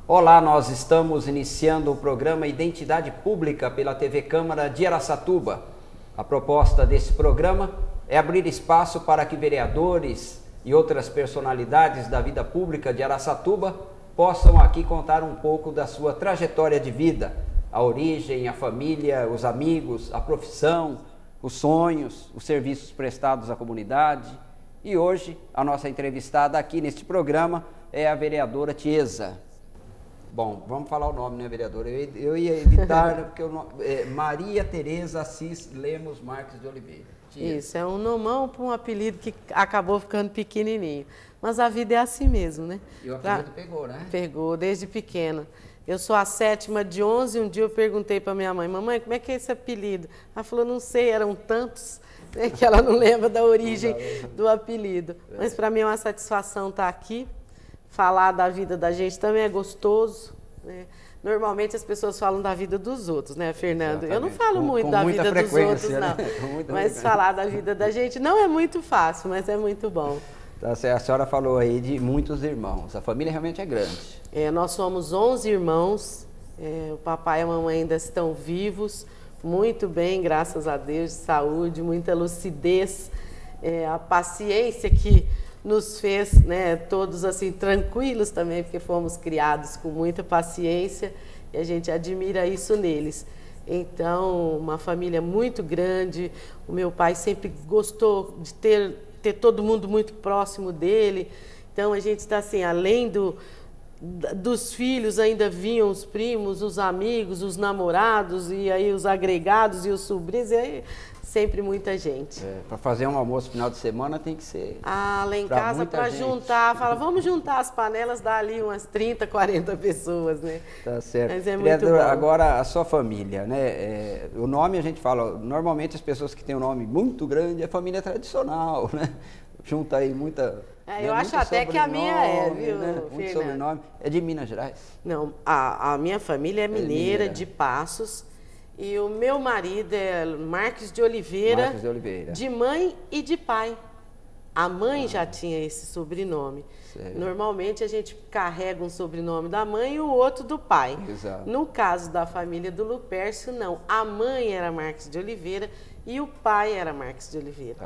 Olá, nós estamos iniciando o programa Identidade Pública pela TV Câmara de Araçatuba. A proposta desse programa é abrir espaço para que vereadores e outras personalidades da vida pública de Araçatuba possam aqui contar um pouco da sua trajetória de vida, a origem, a família, os amigos, a profissão, os sonhos, os serviços prestados à comunidade. E hoje a nossa entrevistada aqui neste programa é a vereadora Tiesa. Bom, vamos falar o nome, né, vereadora? Eu ia evitar, porque o nome é Maria Tereza Assis Lemos Marques de Oliveira. Tiesa. Isso, é um nomão para um apelido que acabou ficando pequenininho. Mas a vida é assim mesmo, né? E o apelido pegou, né? Pegou, desde pequena. Eu sou a 7ª de 11, um dia eu perguntei para minha mãe, mamãe, como é que é esse apelido? Ela falou, não sei, eram tantos, né, que ela não lembra da origem do apelido. Mas para mim é uma satisfação estar aqui. Falar da vida da gente também é gostoso, né? Normalmente as pessoas falam da vida dos outros, né, Fernando? Exatamente. Eu não falo muito da vida dos outros, não. Mas falar da vida da gente não é muito fácil, mas é muito bom. Então, a senhora falou aí de muitos irmãos. A família realmente é grande. Nós somos 11 irmãos. O papai e a mamãe ainda estão vivos, muito bem, graças a Deus, de saúde, muita lucidez, a paciência que nos fez, né, todos assim tranquilos também, porque fomos criados com muita paciência e a gente admira isso neles. Então, uma família muito grande. O meu pai sempre gostou de ter todo mundo muito próximo dele. Então, a gente está assim, além dos filhos, ainda vinham os primos, os amigos, os namorados, e aí os agregados e os sobrinhos, e aí sempre muita gente. Para fazer um almoço final de semana tem que ser. Lá em casa, para juntar, fala, vamos juntar as panelas, dá ali umas 30, 40 pessoas, né? Tá certo. Mas é muito bom. Agora, a sua família, né? O nome a gente fala, normalmente as pessoas que têm um nome muito grande é família tradicional, né? Junta aí muita. Eu acho até que a minha viu, né? Muito sobrenome. É de Minas Gerais? Não, a minha família é mineira, de Passos. E o meu marido é Marques de Oliveira, de mãe e de pai. A mãe já tinha esse sobrenome. Sério? Normalmente a gente carrega um sobrenome da mãe e o outro do pai. Exato. No caso da família do Lupércio, não. A mãe era Marques de Oliveira e o pai era Marques de Oliveira.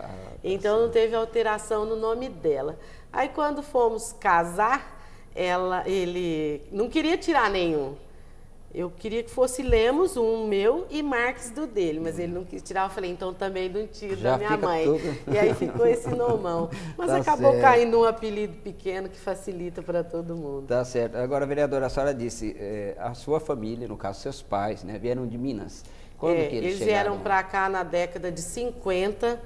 Então certo. Não teve alteração no nome dela. Aí quando fomos casar, ele não queria tirar nenhum. Eu queria que fosse Lemos, um meu, e Marques do dele, mas ele não quis tirar. Eu falei, então também do tio da minha mãe. Tudo. E aí ficou esse nomão. Mas acabou certo. Caindo um apelido pequeno que facilita para todo mundo. Tá certo. Agora, vereadora, a senhora disse, a sua família, no caso seus pais, né, vieram de Minas. Quando que eles vieram para cá na década de 50.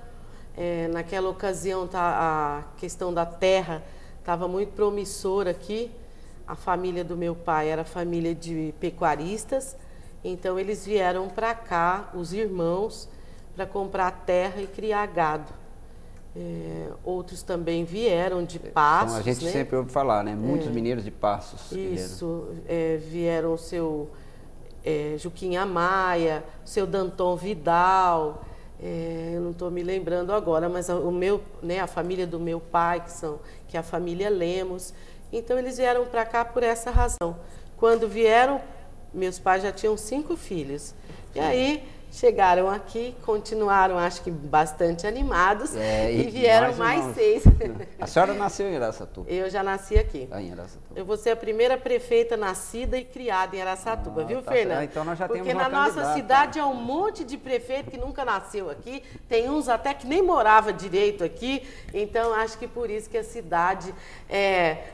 Naquela ocasião, a questão da terra estava muito promissora aqui. A família do meu pai era família de pecuaristas, então eles vieram para cá, os irmãos, para comprar terra e criar gado. Outros também vieram de Passos. Então, a gente sempre ouve falar, né? Muitos mineiros de Passos. Isso, vieram o seu Juquinha Maia, o seu Danton Vidal, eu não estou me lembrando agora, mas a família do meu pai, que é a família Lemos. Então, eles vieram para cá por essa razão. Quando vieram, meus pais já tinham 5 filhos. E aí, chegaram aqui, continuaram, acho que bastante animados, e vieram mais 6. A senhora nasceu em Araçatuba? Eu já nasci aqui. Em Araçatuba. Eu vou ser a primeira prefeita nascida e criada em Araçatuba, viu, Fernando? Então nós já temos Porque na nossa cidade é um monte de prefeito que nunca nasceu aqui, tem uns até que nem morava direito aqui, então acho que por isso que a cidade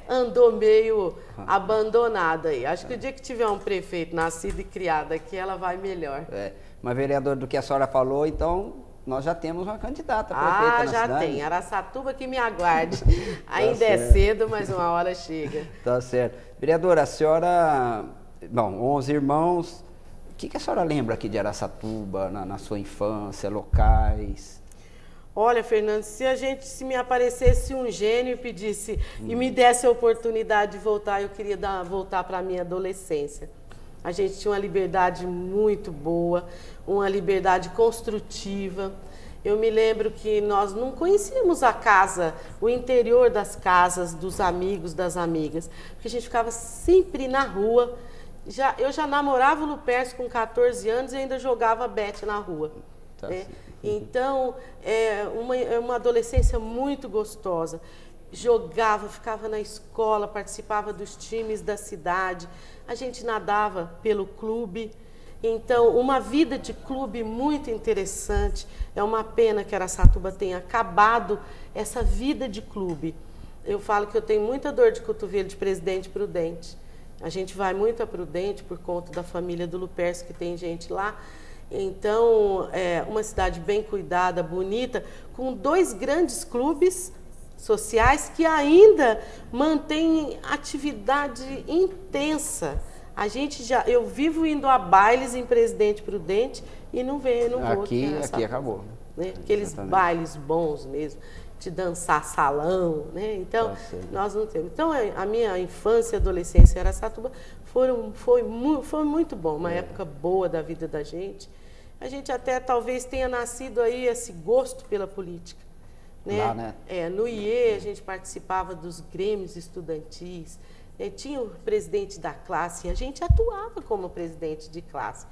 andou meio abandonada aí. Acho que o dia que tiver um prefeito nascido e criado aqui, ela vai melhor. Mas, vereador, do que a senhora falou, então, nós já temos uma candidata a prefeita na cidade. Já tem. Araçatuba que me aguarde. Ainda é cedo, mas uma hora chega. Tá certo. Vereadora, a senhora... Bom, 11 irmãos. O que a senhora lembra aqui de Araçatuba, na sua infância, locais? Olha, Fernando, se me aparecesse um gênio e pedisse e me desse a oportunidade de voltar, eu queria voltar para a minha adolescência. A gente tinha uma liberdade muito boa, uma liberdade construtiva. Eu me lembro que nós não conhecíamos a casa, o interior das casas, dos amigos, das amigas, porque a gente ficava sempre na rua. Eu já namorava o Lupercio com 14 anos e ainda jogava bete na rua. Tá, né? Então, uma adolescência muito gostosa. Jogava, ficava na escola, participava dos times da cidade, a gente nadava pelo clube. Então, uma vida de clube muito interessante. É uma pena que Araçatuba tenha acabado essa vida de clube. Eu falo que eu tenho muita dor de cotovelo de Presidente Prudente. A gente vai muito a Prudente por conta da família do Lupercio, que tem gente lá. Então, é uma cidade bem cuidada, bonita, com 2 grandes clubes sociais que ainda mantêm atividade intensa. Eu vivo indo a bailes em Presidente Prudente e não vou aqui acabou. Né? Aqueles bailes bons mesmo, de dançar salão, né? Então, nós não temos. Então, a minha infância e adolescência em Araçatuba foi muito bom, uma época boa da vida da gente. A gente até talvez tenha nascido aí esse gosto pela política. Né? Lá, né? No IE a gente participava dos grêmios estudantis, tinha o presidente da classe e a gente atuava como presidente de classe.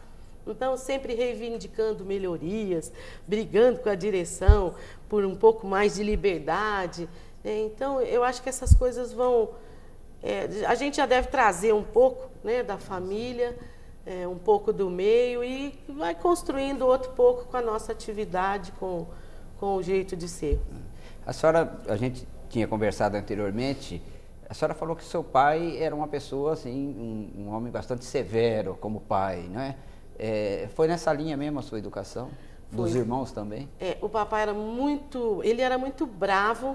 Então, sempre reivindicando melhorias, brigando com a direção por um pouco mais de liberdade. Então, eu acho que essas coisas vão... a gente já deve trazer um pouco, né, da família, um pouco do meio e vai construindo outro pouco com a nossa atividade, com o jeito de ser. A gente tinha conversado anteriormente, a senhora falou que seu pai era uma pessoa, assim, um homem bastante severo como pai, não é? Foi nessa linha mesmo a sua educação? Dos irmãos também? O papai era muito bravo,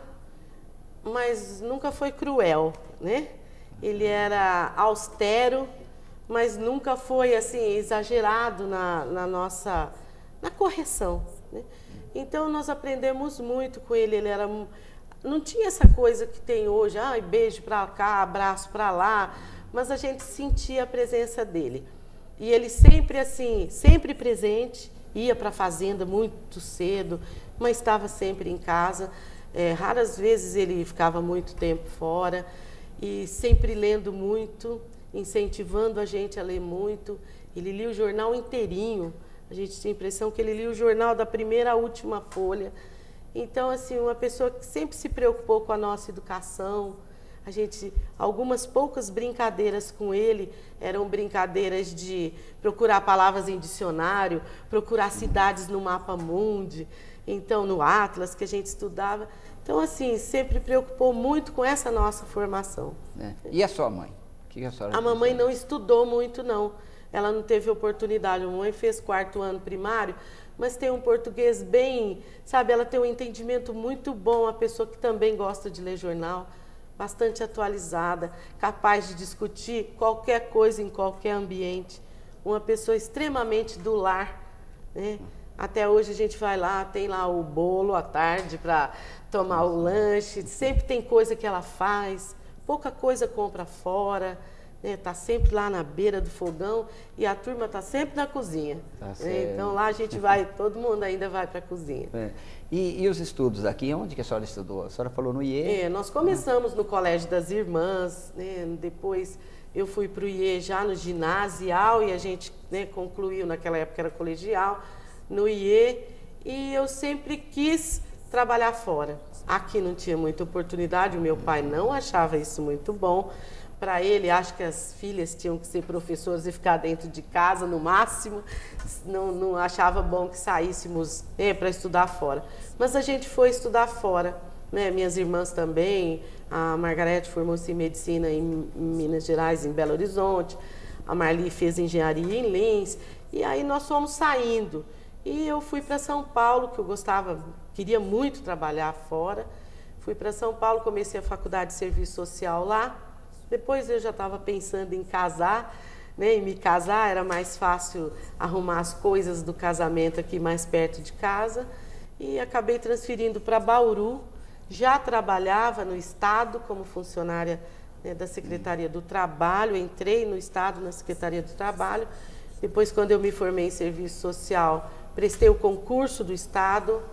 mas nunca foi cruel, né? Ele era austero, mas nunca foi, assim, exagerado na correção, né? Então, nós aprendemos muito com ele. Ele não tinha essa coisa que tem hoje, beijo para cá, abraço para lá, mas a gente sentia a presença dele. E ele sempre assim, sempre presente, ia para a fazenda muito cedo, mas estava sempre em casa. Raras vezes ele ficava muito tempo fora e sempre lendo muito, incentivando a gente a ler muito. Ele lia o jornal inteirinho. A gente tinha a impressão que ele lia o jornal da primeira à última folha. Então, assim, uma pessoa que sempre se preocupou com a nossa educação. Algumas poucas brincadeiras com ele eram brincadeiras de procurar palavras em dicionário, procurar cidades no Mapa Mundi, então no Atlas que a gente estudava. Então, assim, sempre preocupou muito com essa nossa formação. E a sua mãe? A mamãe não estudou muito, não. Ela não teve oportunidade. A mamãe fez 4º ano primário, mas tem um português bem, sabe, ela tem um entendimento muito bom, a pessoa que também gosta de ler jornal, bastante atualizada, capaz de discutir qualquer coisa em qualquer ambiente, uma pessoa extremamente do lar, né? Até hoje a gente vai lá, tem lá o bolo à tarde para tomar o lanche, sempre tem coisa que ela faz, pouca coisa compra fora, está sempre lá na beira do fogão e a turma está sempre na cozinha. Então lá a gente vai, todo mundo ainda vai para a cozinha. E os estudos aqui, onde que a senhora estudou? A senhora falou no IE? Nós começamos no Colégio das Irmãs, né? Depois eu fui para o IE já no ginasial e a gente, né, concluiu, naquela época era colegial, no IE, e eu sempre quis trabalhar fora. Aqui não tinha muita oportunidade, o meu pai não achava isso muito bom. Para ele, acho que as filhas tinham que ser professoras e ficar dentro de casa, no máximo. Não achava bom que saíssemos para estudar fora. Mas a gente foi estudar fora, né? Minhas irmãs também. A Margarete formou-se em medicina em Minas Gerais, em Belo Horizonte. A Marli fez engenharia em Lins. E aí nós fomos saindo. E eu fui para São Paulo, que eu queria muito trabalhar fora. Fui para São Paulo, comecei a faculdade de serviço social lá. Depois eu já estava pensando em casar, né? Em me casar, era mais fácil arrumar as coisas do casamento aqui mais perto de casa. E acabei transferindo para Bauru. Já trabalhava no Estado como funcionária, né, da Secretaria do Trabalho. Entrei no Estado na Secretaria do Trabalho. Depois, quando eu me formei em serviço social, prestei o concurso do Estado.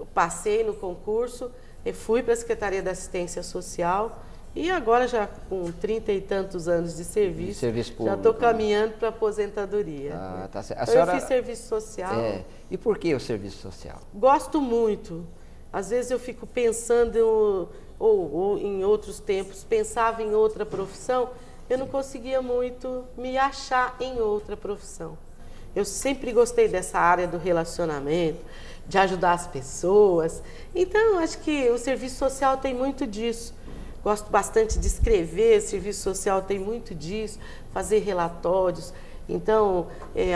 passei no concurso, fui para a Secretaria da Assistência Social e agora já com 30 e tantos anos de serviço público, já estou caminhando para a aposentadoria. Ah, tá certo. Eu fiz serviço social. E por que o serviço social? Gosto muito. Às vezes eu fico pensando, ou em outros tempos, pensava em outra profissão, eu não conseguia muito me achar em outra profissão. Eu sempre gostei dessa área do relacionamento, de ajudar as pessoas. Então, acho que o serviço social tem muito disso. Gosto bastante de escrever, o serviço social tem muito disso, fazer relatórios. Então,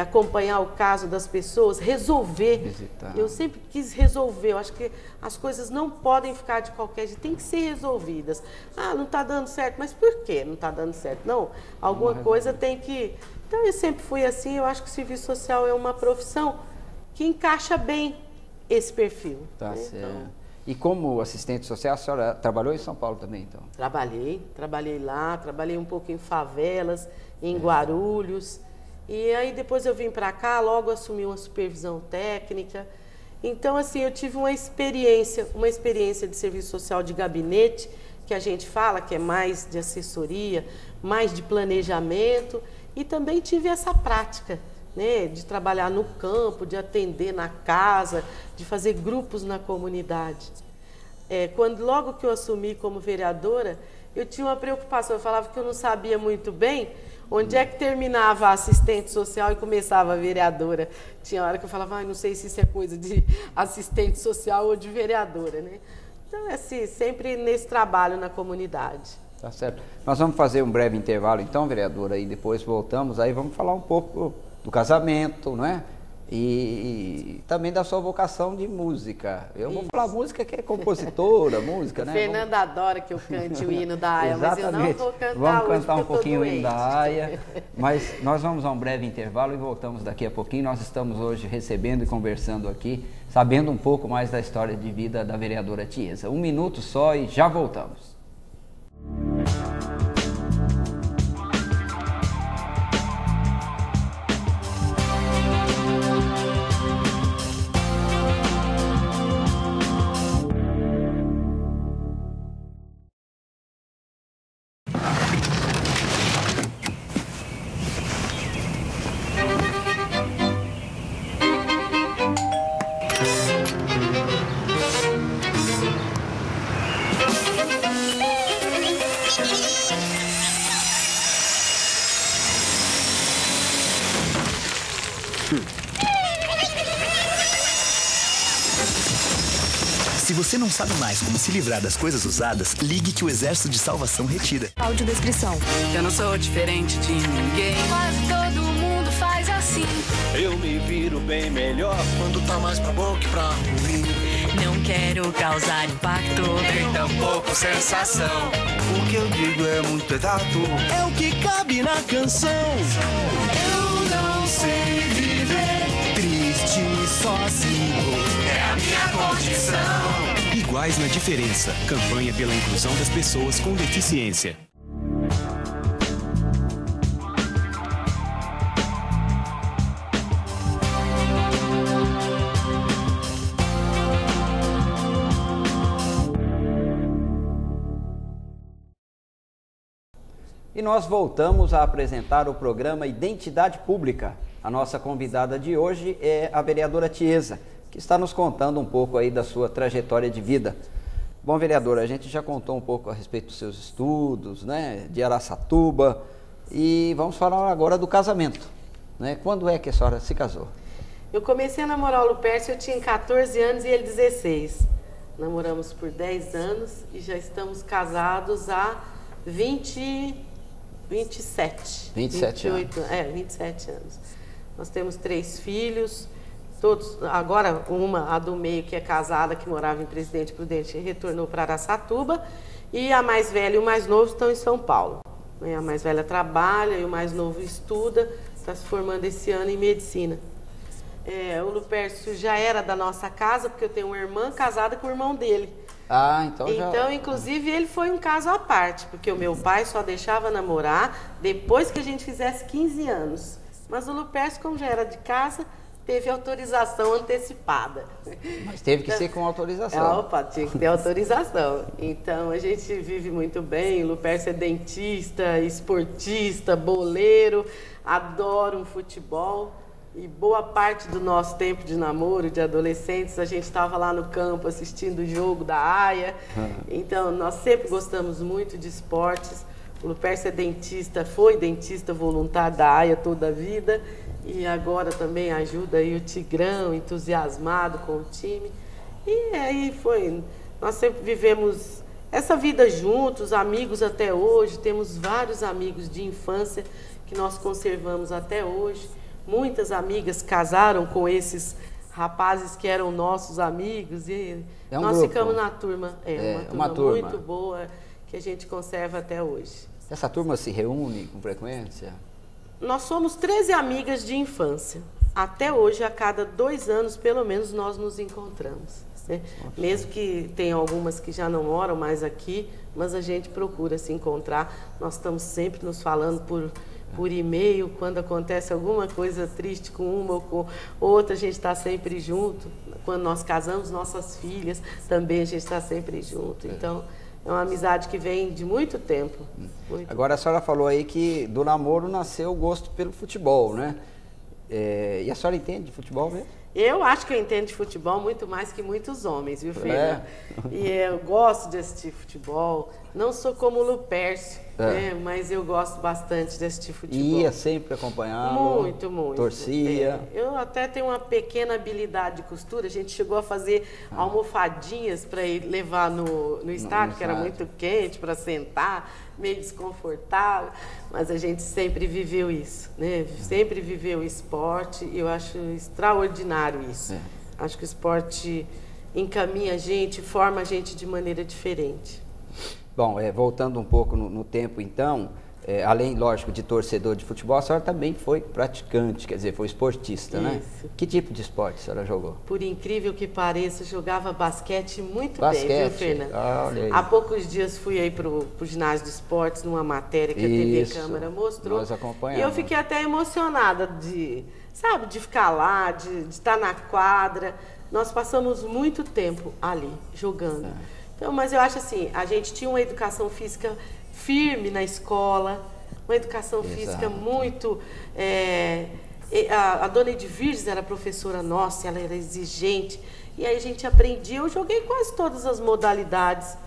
acompanhar o caso das pessoas, resolver. Visitar. Eu sempre quis resolver. Eu acho que as coisas não podem ficar de qualquer jeito, tem que ser resolvidas. Ah, não está dando certo, mas por que não está dando certo? Não, alguma coisa tem que... Então, eu sempre fui assim. Eu acho que o serviço social é uma profissão que encaixa bem esse perfil. Tá certo. Então, e como assistente social, a senhora trabalhou em São Paulo também, então? Trabalhei lá, trabalhei um pouco em favelas, em Guarulhos. E aí depois eu vim para cá, logo assumi uma supervisão técnica. Então, assim, eu tive uma experiência de serviço social de gabinete, que a gente fala que é mais de assessoria, mais de planejamento, e também tive essa prática, né, de trabalhar no campo, de atender na casa, de fazer grupos na comunidade. Logo que eu assumi como vereadora, eu tinha uma preocupação, eu falava que eu não sabia muito bem onde é que terminava a assistente social e começava a vereadora. Tinha hora que eu falava, não sei se isso é coisa de assistente social ou de vereadora, né? Então, assim, sempre nesse trabalho na comunidade. Tá certo. Nós vamos fazer um breve intervalo, então, vereadora, e depois voltamos, aí vamos falar um pouco do casamento, não é? E também da sua vocação de música. Eu vou falar música que é compositora, música, né? Fernanda adora que eu cante o hino da AIA, mas eu não vou cantar. Vamos cantar um pouquinho o hino da AIA, mas nós vamos a um breve intervalo e voltamos daqui a pouquinho. Nós estamos hoje recebendo e conversando aqui, sabendo um pouco mais da história de vida da vereadora Tiesa. 1 minuto só e já voltamos. Se você não sabe mais como se livrar das coisas usadas, ligue que o Exército de Salvação retira. Audiodescrição. Eu não sou diferente de ninguém. Quase todo mundo faz assim. Eu me viro bem melhor quando tá mais pra bom que pra ruim. Não quero causar impacto, nem tampouco sensação. O que eu digo é muito exato, é o que cabe na canção. Eu não sei viver triste sozinho. É a minha condição. Iguais na diferença. Campanha pela inclusão das pessoas com deficiência. E nós voltamos a apresentar o programa Identidade Pública. A nossa convidada de hoje é a vereadora Tiesa, que está nos contando um pouco aí da sua trajetória de vida. Bom, vereadora, a gente já contou um pouco a respeito dos seus estudos, né, de Araçatuba, e vamos falar agora do casamento, né? Quando é que a senhora se casou? Eu comecei a namorar o Lupercio, eu tinha 14 anos e ele 16. Namoramos por 10 anos e já estamos casados há 27. 27 28, anos. 27 anos. Nós temos 3 filhos, todos, agora a do meio que é casada, que morava em Presidente Prudente, retornou para Araçatuba, e a mais velha e o mais novo estão em São Paulo. A mais velha trabalha e o mais novo estuda, está se formando esse ano em medicina. O Lupercio já era da nossa casa, porque eu tenho uma irmã casada com o irmão dele. Ah, então já... Então, inclusive, ele foi um caso à parte, porque o meu pai só deixava namorar depois que a gente fizesse 15 anos. Mas o Lupercio, como já era de casa, teve autorização antecipada. Mas teve que ser com autorização. Opa, tinha que ter autorização. Então, a gente vive muito bem. O Lupercio é dentista, esportista, boleiro, adora um futebol. E boa parte do nosso tempo de namoro, de adolescentes, a gente estava lá no campo assistindo o jogo da AIA. Então, nós sempre gostamos muito de esportes. O Lupercio é dentista, foi dentista voluntário da AIA toda a vida. E agora também ajuda aí o Tigrão, entusiasmado com o time. E aí foi, nós sempre vivemos essa vida juntos, amigos até hoje. Temos vários amigos de infância que nós conservamos até hoje. Muitas amigas casaram com esses rapazes que eram nossos amigos. E nós grupo. Ficamos na turma. Uma turma muito boa que a gente conserva até hoje. Essa turma se reúne com frequência? Nós somos 13 amigas de infância. Até hoje, a cada 2 anos, pelo menos, nós nos encontramos. Né? Mesmo que tenha algumas que já não moram mais aqui, mas a gente procura se encontrar. Nós estamos sempre nos falando por e-mail, quando acontece alguma coisa triste com uma ou com outra, a gente está sempre junto. Quando nós casamos, nossas filhas, também a gente está sempre junto. Então, é uma amizade que vem de muito tempo. Agora, a senhora falou aí que do namoro nasceu o gosto pelo futebol, né? E a senhora entende de futebol mesmo? Eu acho que eu entendo de futebol muito mais que muitos homens, viu, Fernando? E eu gosto de assistir futebol. Não sou como o Lupercio, né? Mas eu gosto bastante de assistir futebol. Ia sempre acompanhá-lo? Muito, muito. Torcia? Eu até tenho uma pequena habilidade de costura. A gente chegou a fazer almofadinhas para ir levar no estádio, que era muito quente, para sentar, meio desconfortável. Mas a gente sempre viveu isso, né? Sempre viveu o esporte e eu acho extraordinário isso. Acho que o esporte encaminha a gente, forma a gente de maneira diferente. Bom, voltando um pouco no tempo, então, além, lógico, de torcedor de futebol, a senhora também foi praticante, quer dizer, foi esportista, né? Que tipo de esporte a senhora jogou? Por incrível que pareça, jogava basquete muito bem, viu, Fernando? Olha aí. Há poucos dias fui aí pro ginásio de esportes, numa matéria que a TV Câmara mostrou. Nós acompanhamos. E eu fiquei até emocionada de ficar lá, de estar na quadra. Nós passamos muito tempo ali, jogando. Então, mas eu acho assim, a gente tinha uma educação física firme na escola, uma educação física muito... a dona Edvirges era professora nossa, ela era exigente, e aí a gente aprendia. Eu joguei quase todas as modalidades.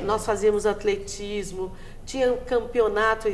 Nós fazíamos atletismo, tinha um campeonato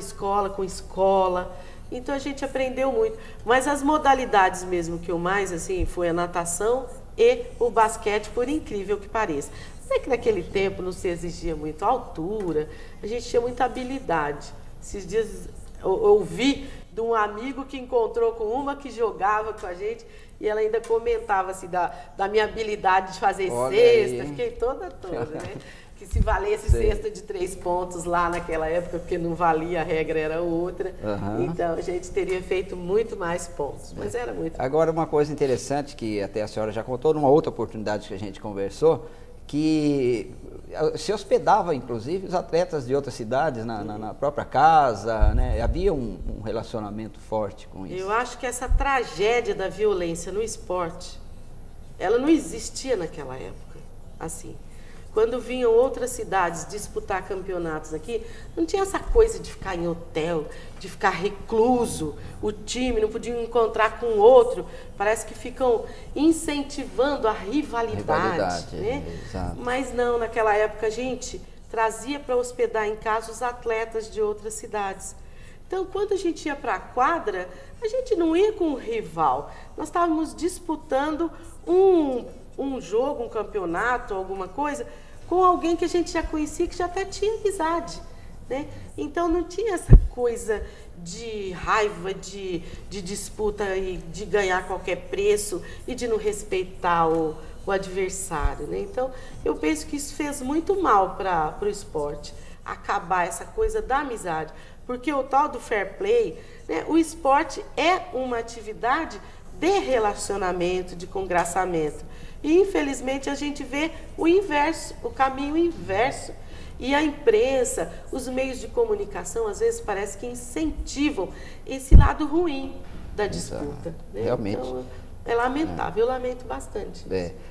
com escola, então a gente aprendeu muito. Mas as modalidades mesmo que eu mais, assim, foi a natação e o basquete, por incrível que pareça. Não é que naquele tempo não se exigia muito altura, a gente tinha muita habilidade. Esses dias eu ouvi de um amigo que encontrou com uma que jogava com a gente e ela ainda comentava assim da minha habilidade de fazer cesta. Fiquei toda, né? Que se valesse cesta de 3 pontos lá naquela época, porque não valia, a regra era outra. Então a gente teria feito muito mais pontos, mas era muito. Agora, uma coisa interessante que até a senhora já contou, numa outra oportunidade que a gente conversou, que se hospedava, inclusive, os atletas de outras cidades na própria casa, né? Havia um relacionamento forte com isso. Eu acho que essa tragédia da violência no esporte, ela não existia naquela época, assim. Quando vinham outras cidades disputar campeonatos aqui, não tinha essa coisa de ficar em hotel, de ficar recluso, o time não podia encontrar com o outro. Parece que ficam incentivando a rivalidade, né? Mas não, naquela época a gente trazia para hospedar em casa os atletas de outras cidades. Então, quando a gente ia para a quadra, a gente não ia com um rival. Nós estávamos disputando um jogo, um campeonato, alguma coisa, com alguém que a gente já conhecia, que já até tinha amizade, né? Então não tinha essa coisa de raiva, de disputa e de ganhar a qualquer preço e de não respeitar o adversário, né? Então eu penso que isso fez muito mal para o esporte, acabar essa coisa da amizade, porque o tal do fair play, né? O esporte é uma atividade de relacionamento, de congraçamento. E, infelizmente, a gente vê o inverso, o caminho inverso. E a imprensa, os meios de comunicação, às vezes, parece que incentivam esse lado ruim da disputa. Né? Realmente. Então, É lamentável, eu lamento bastante.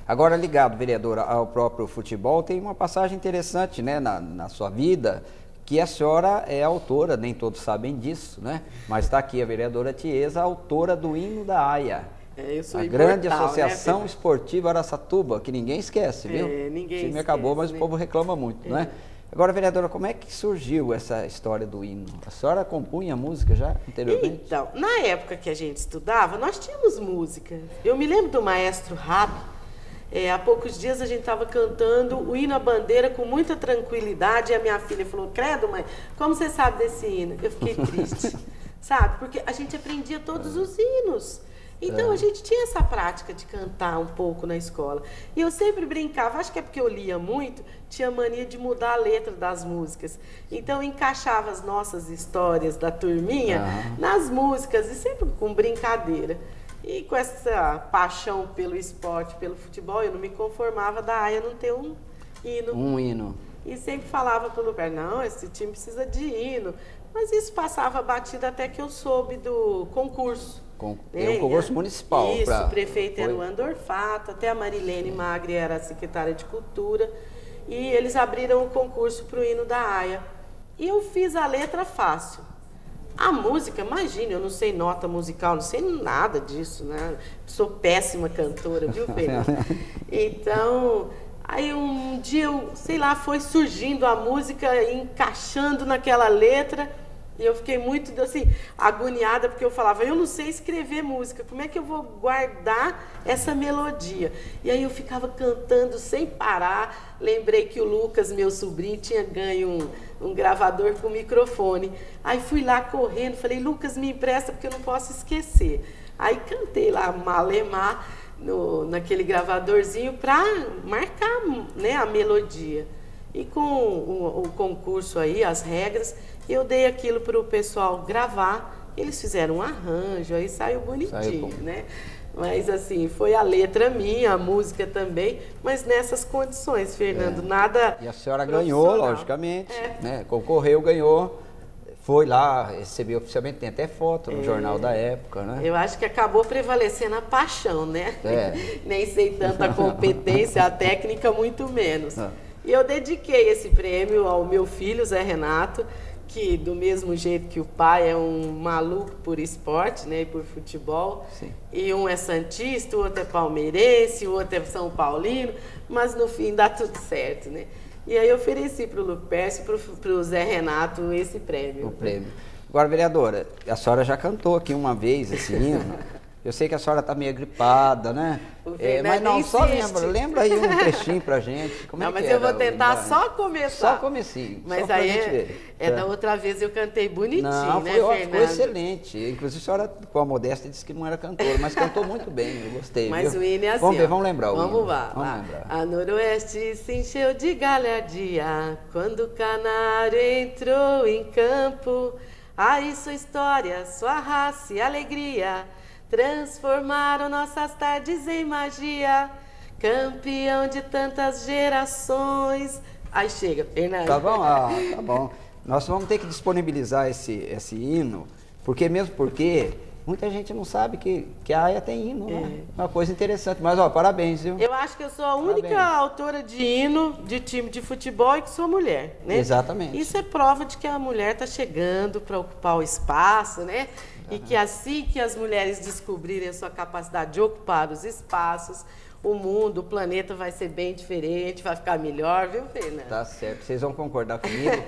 Agora, ligado, vereadora, ao próprio futebol, tem uma passagem interessante, né, na sua vida, que a senhora é autora, nem todos sabem disso, né? Mas está aqui a vereadora Tiesa, autora do hino da AIA. Eu sou a imortal, grande Associação né? Esportiva Araçatuba, que ninguém esquece, viu? Ninguém O time esquece, acabou, mas né? o povo reclama muito, né? Agora, vereadora, como é que surgiu essa história do hino? A senhora compunha música já anteriormente? Então, na época que a gente estudava, nós tínhamos música. Eu me lembro do maestro Rabi. Há poucos dias a gente estava cantando o hino à bandeira com muita tranquilidade e a minha filha falou, credo, mãe, como você sabe desse hino? Eu fiquei triste, sabe? Porque a gente aprendia todos os hinos. Então, a gente tinha essa prática de cantar um pouco na escola. E eu sempre brincava, acho que é porque eu lia muito, tinha mania de mudar a letra das músicas. Então, eu encaixava as nossas histórias da turminha nas músicas, e sempre com brincadeira. E com essa paixão pelo esporte, pelo futebol, eu não me conformava da AIA não ter um hino. Um hino. E sempre falava para o lugar, não, esse time precisa de hino. Mas isso passava batida até que eu soube do concurso. Tem um concurso municipal. Isso, o prefeito era o Andorfato, até a Marilene Magri era a secretária de Cultura. E eles abriram o concurso para o hino da AIA. E eu fiz a letra fácil. A música, imagine, eu não sei nota musical, não sei nada disso, né? Sou péssima cantora, viu, Fernanda? Então, aí um dia, sei lá, foi surgindo a música, encaixando naquela letra. E eu fiquei muito, assim, agoniada, porque eu falava, eu não sei escrever música, como é que eu vou guardar essa melodia? E aí eu ficava cantando sem parar. Lembrei que o Lucas, meu sobrinho, tinha ganho um gravador com microfone. Aí fui lá correndo, falei, Lucas, me empresta, porque eu não posso esquecer. Aí cantei lá, Malemar, naquele gravadorzinho, para marcar, né, a melodia. E com o concurso aí, as regras, eu dei aquilo para o pessoal gravar, eles fizeram um arranjo, aí saiu bonitinho, né? Mas assim, foi a letra minha, a música também, mas nessas condições, Fernando, nada. E a senhora ganhou, logicamente, né? Concorreu, ganhou, foi lá, recebeu oficialmente, tem até foto no jornal da época, né? Eu acho que acabou prevalecendo a paixão, né? Nem sei tanta competência, a técnica muito menos. E eu dediquei esse prêmio ao meu filho, Zé Renato, que do mesmo jeito que o pai é um maluco por esporte, né, e por futebol. Sim. E um é santista, o outro é palmeirense, o outro é São Paulino, mas no fim dá tudo certo, né? E aí eu ofereci para o Lupercio e para o Zé Renato esse prêmio. O prêmio. Agora, vereadora, a senhora já cantou aqui uma vez esse hino. Eu sei que a senhora está meio gripada, né? Mas não, só lembra aí um trechinho pra gente. Como não, é mas que eu vou tentar só começar. Só comecinho. Mas só aí da outra vez eu cantei bonitinho, não, né, Fernando? Fernando? Ficou excelente. Inclusive a senhora, com a modéstia, disse que não era cantora, mas cantou muito bem, eu gostei. Mas viu? o hino é assim. Vamos ver, vamos lembrar o hino. Vamos lembrar. A Noroeste se encheu de galhardia quando o canário entrou em campo. Aí sua história, sua raça e alegria transformaram nossas tardes em magia, campeão de tantas gerações. Aí chega, Fernando. Tá bom? Tá bom. Nós vamos ter que disponibilizar esse hino, mesmo porque muita gente não sabe que a AIA tem hino, né? Uma coisa interessante. Mas, parabéns, viu? Eu acho que eu sou a única autora de hino de time de futebol e que sou mulher, né? Exatamente. Isso é prova de que a mulher está chegando para ocupar o espaço, né? E que assim que as mulheres descobrirem a sua capacidade de ocupar os espaços, o mundo, o planeta vai ser bem diferente, vai ficar melhor, viu, Fernanda? Tá certo. Vocês vão concordar comigo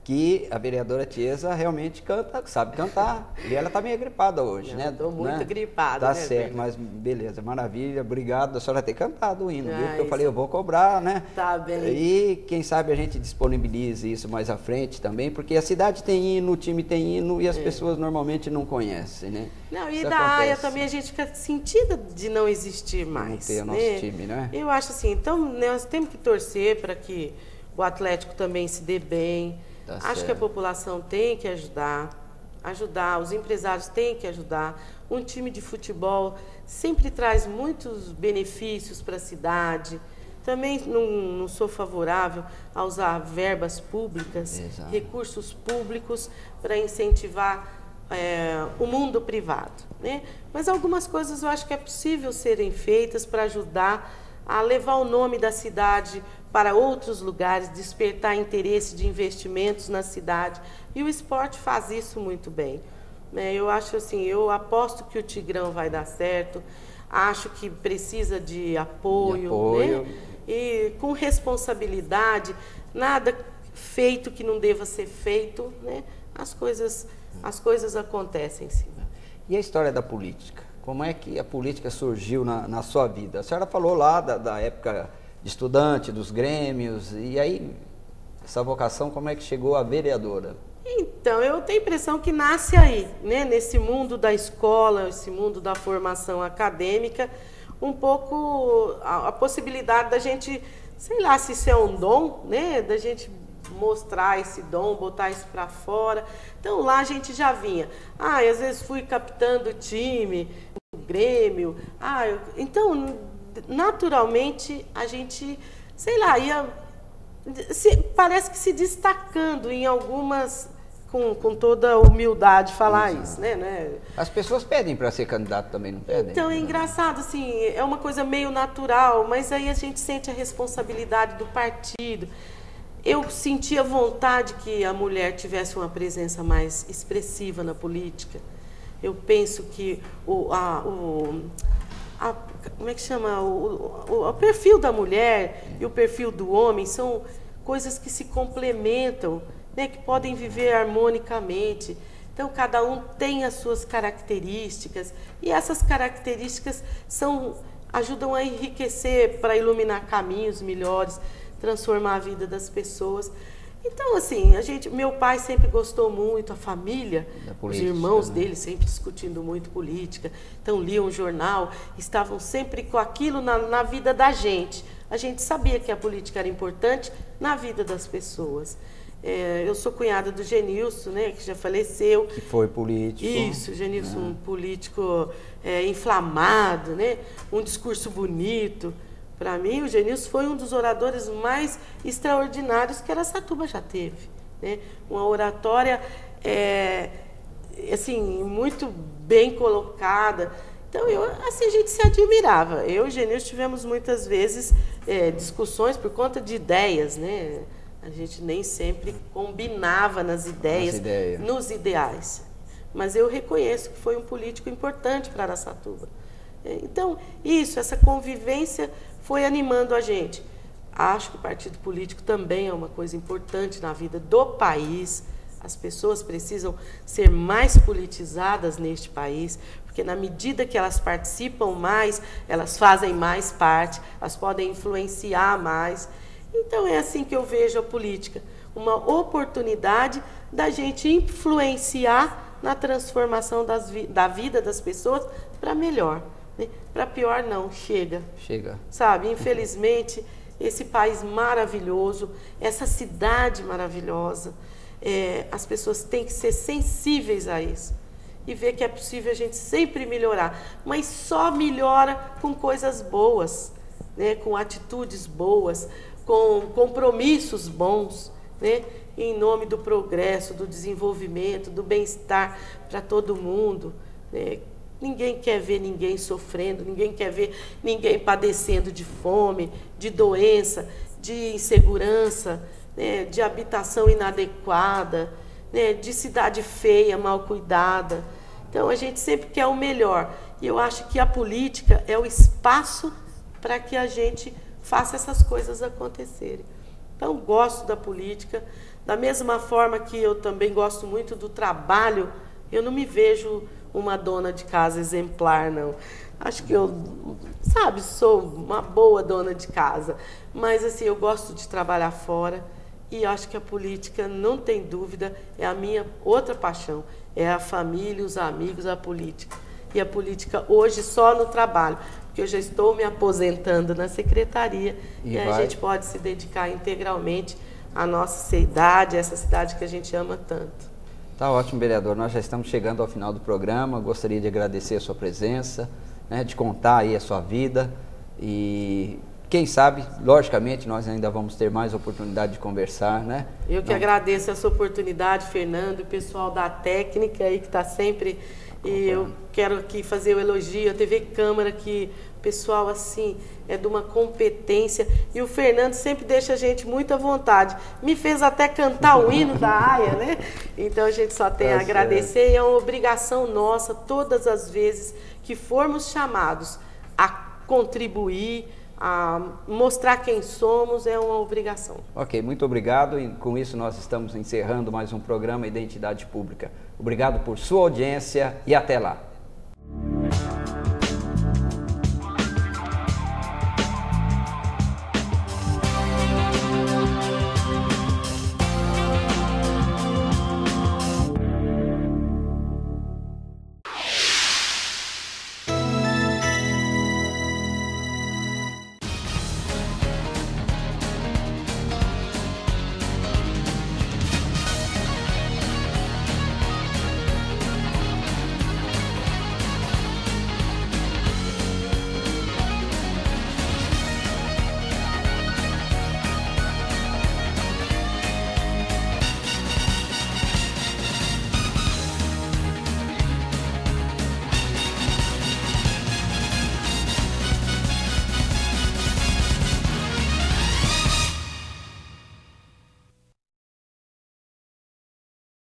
que a vereadora Tiesa realmente canta, sabe cantar. E ela tá meio gripada hoje, né? Estou muito gripada, tá né? Tá certo, mas beleza, maravilha. Obrigado a senhora ter cantado o hino, viu? Porque eu isso. falei, eu vou cobrar, né? Tá bem. E quem sabe a gente disponibilize isso mais à frente também, porque a cidade tem hino, o time tem hino e as pessoas normalmente não conhecem, né? Não, e isso da acontece. AIA também a gente fica sentida de não existir mais. Não ter o nosso time, né? Eu acho assim, então nós temos que torcer para que o Atlético também se dê bem. Tá acho certo. que a população tem que ajudar, os empresários têm que ajudar. Um time de futebol sempre traz muitos benefícios para a cidade. Também não sou favorável a usar verbas públicas, recursos públicos para incentivar o mundo privado, né? Mas algumas coisas eu acho que é possível serem feitas para ajudar a levar o nome da cidade para outros lugares, despertar interesse de investimentos na cidade. E o esporte faz isso muito bem, né? Eu acho assim, eu aposto que o Tigrão vai dar certo, acho que precisa de apoio. Né? E com responsabilidade, nada feito que não deva ser feito, né? As coisas acontecem, sim. E a história da política? Como é que a política surgiu na sua vida? A senhora falou lá da época de estudante, dos grêmios, e aí essa vocação, como é que chegou a vereadora? Então, eu tenho a impressão que nasce aí, né? Nesse mundo da escola, esse mundo da formação acadêmica, um pouco a possibilidade da gente, sei lá, se isso é um dom, né? Da gente mostrar esse dom, botar isso para fora. Então lá a gente já vinha. Às vezes fui capitã do time, do Grêmio. Então, naturalmente, a gente, sei lá, ia parece que se destacando em algumas, com toda a humildade falar isso, né? As pessoas pedem para ser candidato também, não pedem? Então, é engraçado, assim, é uma coisa meio natural, mas aí a gente sente a responsabilidade do partido. Eu sentia vontade que a mulher tivesse uma presença mais expressiva na política. Eu penso que como é que chama? O perfil da mulher e o perfil do homem são coisas que se complementam, né, que podem viver harmonicamente. Então, cada um tem as suas características e essas características ajudam a enriquecer, para iluminar caminhos melhores, transformar a vida das pessoas. Então, assim, meu pai sempre gostou muito, a família, política, os irmãos dele sempre discutindo muito política. Então, liam um jornal, estavam sempre com aquilo na vida da gente. A gente sabia que a política era importante na vida das pessoas. Eu sou cunhada do Genilson, né, que já faleceu. Que foi político. Isso, Genilson, um político inflamado, né, um discurso bonito. Para mim, o Genilson foi um dos oradores mais extraordinários que Araçatuba já teve, né? Uma oratória, assim, muito bem colocada. Então, a gente se admirava. Eu e o Genilson tivemos muitas vezes discussões por conta de ideias, né? A gente nem sempre combinava nas ideias, nos ideais. Mas eu reconheço que foi um político importante para Araçatuba. Então, essa convivência foi animando a gente. Acho que o partido político também é uma coisa importante na vida do país. As pessoas precisam ser mais politizadas neste país, porque na medida que elas participam mais, elas fazem mais parte, elas podem influenciar mais. Então é assim que eu vejo a política, uma oportunidade da gente influenciar na transformação da vida das pessoas para melhor. Para pior não, chega. Sabe, infelizmente, esse país maravilhoso, essa cidade maravilhosa, as pessoas têm que ser sensíveis a isso e ver que é possível a gente sempre melhorar, mas só melhora com coisas boas, né? Com atitudes boas, com compromissos bons, né? Em nome do progresso, do desenvolvimento, do bem-estar para todo mundo, né? Ninguém quer ver ninguém sofrendo, ninguém quer ver ninguém padecendo de fome, de doença, de insegurança, né, de habitação inadequada, né, de cidade feia, mal cuidada. Então, a gente sempre quer o melhor. E eu acho que a política é o espaço para que a gente faça essas coisas acontecerem. Então, gosto da política. Da mesma forma que eu também gosto muito do trabalho, eu não me vejo uma dona de casa exemplar, não. Acho que eu, sou uma boa dona de casa. Mas, assim, eu gosto de trabalhar fora e acho que a política, não tem dúvida, é a minha outra paixão. É a família, os amigos, a política. E a política hoje só no trabalho, porque eu já estou me aposentando na secretaria e a gente pode se dedicar integralmente à nossa cidade, essa cidade que a gente ama tanto. Tá ótimo, vereador. Nós já estamos chegando ao final do programa. Gostaria de agradecer a sua presença, né, de contar aí a sua vida e quem sabe, logicamente, nós ainda vamos ter mais oportunidade de conversar, né? Eu que agradeço essa oportunidade, Fernando, o pessoal da técnica aí que está sempre... E eu quero aqui fazer o elogio à TV Câmara, que o pessoal, assim, é de uma competência. E o Fernando sempre deixa a gente muito à vontade. Me fez até cantar o hino da AIA, né? Então a gente só tem a agradecer. E é uma obrigação nossa, todas as vezes que formos chamados a contribuir, a mostrar quem somos, é uma obrigação. Ok, muito obrigado. E com isso nós estamos encerrando mais um programa Identidade Pública. Obrigado por sua audiência e até lá.